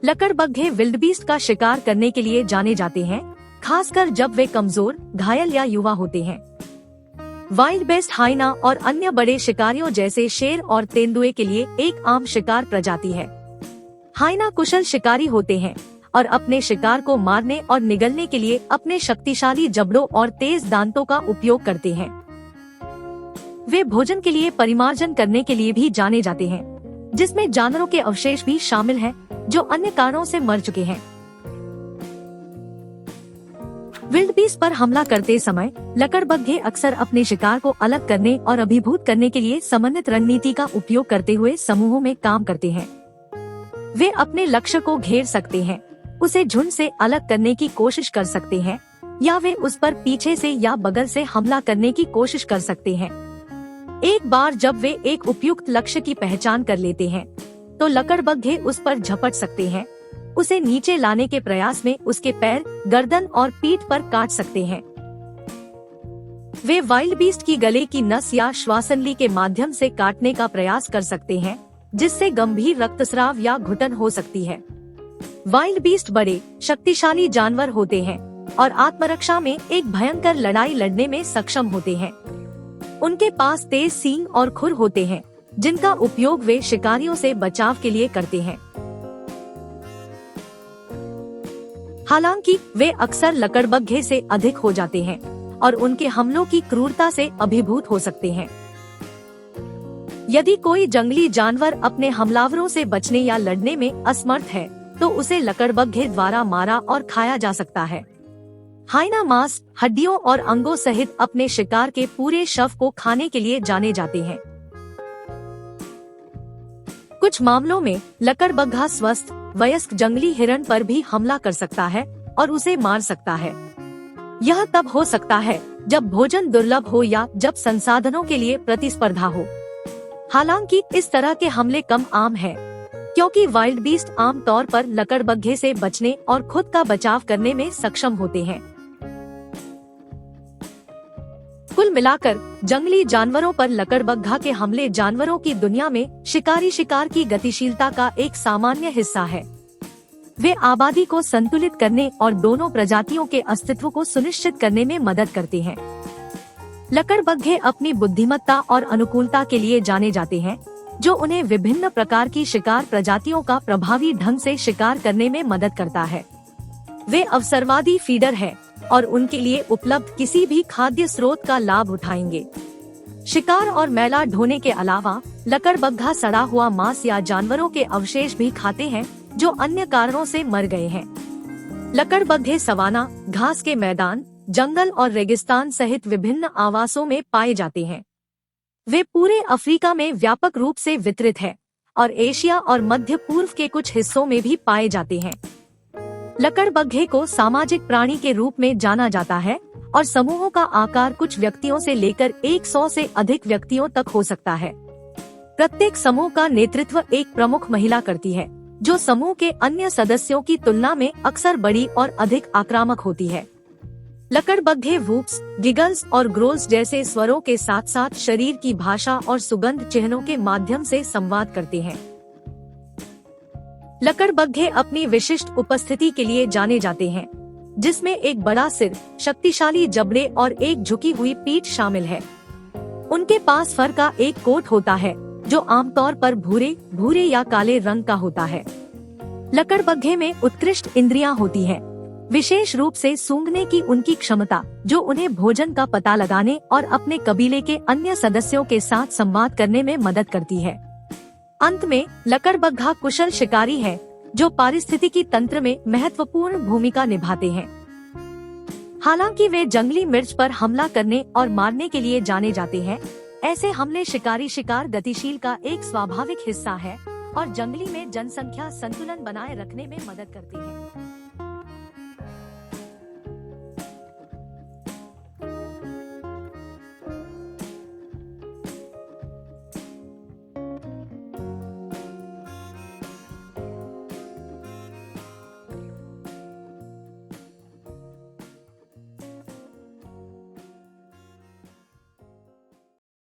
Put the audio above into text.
लकड़बग्घे विल्डबीस्ट का शिकार करने के लिए जाने जाते हैं, खासकर जब वे कमजोर, घायल या युवा होते हैं। वाइल्ड बेस्ट हाइना और अन्य बड़े शिकारियों जैसे शेर और तेंदुए के लिए एक आम शिकार प्रजाति है। हाइना कुशल शिकारी होते हैं और अपने शिकार को मारने और निगलने के लिए अपने शक्तिशाली जबड़ों और तेज दांतों का उपयोग करते हैं। वे भोजन के लिए परिमार्जन करने के लिए भी जाने जाते हैं, जिसमें जानवरों के अवशेष भी शामिल हैं, जो अन्य कारणों से मर चुके हैं। विल्डबीस्ट पर हमला करते समय लकड़बग्घे अक्सर अपने शिकार को अलग करने और अभिभूत करने के लिए समन्वित रणनीति का उपयोग करते हुए समूहों में काम करते हैं। वे अपने लक्ष्य को घेर सकते हैं, उसे झुंड से अलग करने की कोशिश कर सकते हैं, या वे उस पर पीछे से या बगल से हमला करने की कोशिश कर सकते हैं। एक बार जब वे एक उपयुक्त लक्ष्य की पहचान कर लेते हैं, तो लकड़बग्घे उस पर झपट सकते हैं, उसे नीचे लाने के प्रयास में उसके पैर, गर्दन और पीठ पर काट सकते हैं। वे वाइल्ड बीस्ट की गले की नस या श्वासनली के माध्यम से काटने का प्रयास कर सकते हैं, जिससे गंभीर रक्तस्राव या घुटन हो सकती है। वाइल्ड बीस्ट बड़े, शक्तिशाली जानवर होते हैं और आत्मरक्षा में एक भयंकर लड़ाई लड़ने में सक्षम होते हैं। उनके पास तेज सींग और खुर होते हैं, जिनका उपयोग वे शिकारियों से बचाव के लिए करते हैं। हालांकि वे अक्सर लकड़बग्घे से अधिक हो जाते हैं और उनके हमलों की क्रूरता से अभिभूत हो सकते हैं। यदि कोई जंगली जानवर अपने हमलावरों से बचने या लड़ने में असमर्थ है, तो उसे लकड़बग्घे द्वारा मारा और खाया जा सकता है। हाइना मांस, हड्डियों और अंगों सहित अपने शिकार के पूरे शव को खाने के लिए जाने जाते हैं। कुछ मामलों में लकड़बग्घा स्वस्थ, वयस्क जंगली हिरण पर भी हमला कर सकता है और उसे मार सकता है। यह तब हो सकता है जब भोजन दुर्लभ हो या जब संसाधनों के लिए प्रतिस्पर्धा हो। हालांकि इस तरह के हमले कम आम हैं, क्योंकि वाइल्ड बीस्ट आम तौर पर लकड़बग्घे से बचने और खुद का बचाव करने में सक्षम होते हैं। कुल मिलाकर जंगली जानवरों पर लकड़बग्घा के हमले जानवरों की दुनिया में शिकारी शिकार की गतिशीलता का एक सामान्य हिस्सा है। वे आबादी को संतुलित करने और दोनों प्रजातियों के अस्तित्व को सुनिश्चित करने में मदद करते हैं। लकड़बग्घे अपनी बुद्धिमत्ता और अनुकूलता के लिए जाने जाते हैं, जो उन्हें विभिन्न प्रकार की शिकार प्रजातियों का प्रभावी ढंग से शिकार करने में मदद करता है। वे अवसरवादी फीडर हैं और उनके लिए उपलब्ध किसी भी खाद्य स्रोत का लाभ उठाएंगे। शिकार और मैला ढोने के अलावा लकड़बग्घा सड़ा हुआ मांस या जानवरों के अवशेष भी खाते हैं, जो अन्य कारणों से मर गए हैं। लकड़बग्घे सवाना, घास के मैदान, जंगल और रेगिस्तान सहित विभिन्न आवासों में पाए जाते हैं। वे पूरे अफ्रीका में व्यापक रूप से वितरित है और एशिया और मध्य पूर्व के कुछ हिस्सों में भी पाए जाते हैं। लकड़बग्घे को सामाजिक प्राणी के रूप में जाना जाता है और समूहों का आकार कुछ व्यक्तियों से लेकर 100 से अधिक व्यक्तियों तक हो सकता है। प्रत्येक समूह का नेतृत्व एक प्रमुख महिला करती है, जो समूह के अन्य सदस्यों की तुलना में अक्सर बड़ी और अधिक आक्रामक होती है। लकड़बग्घे वूप्स, गिगल्स और ग्रोल्स जैसे स्वरों के साथ साथ शरीर की भाषा और सुगंध चिन्हों के माध्यम से संवाद करते हैं। लकड़बग्घे अपनी विशिष्ट उपस्थिति के लिए जाने जाते हैं, जिसमें एक बड़ा सिर, शक्तिशाली जबड़े और एक झुकी हुई पीठ शामिल है। उनके पास फर का एक कोट होता है, जो आमतौर पर भूरे या काले रंग का होता है। लकड़बग्घे में उत्कृष्ट इंद्रियां होती हैं, विशेष रूप से सूंघने की उनकी क्षमता, जो उन्हें भोजन का पता लगाने और अपने कबीले के अन्य सदस्यों के साथ संवाद करने में मदद करती है। अंत में लकड़बग्घा कुशल शिकारी है, जो पारिस्थितिकी तंत्र में महत्वपूर्ण भूमिका निभाते हैं। हालांकि वे जंगली मिर्च पर हमला करने और मारने के लिए जाने जाते हैं, ऐसे हमले शिकारी शिकार गतिशील का एक स्वाभाविक हिस्सा है और जंगली में जनसंख्या संतुलन बनाए रखने में मदद करते हैं।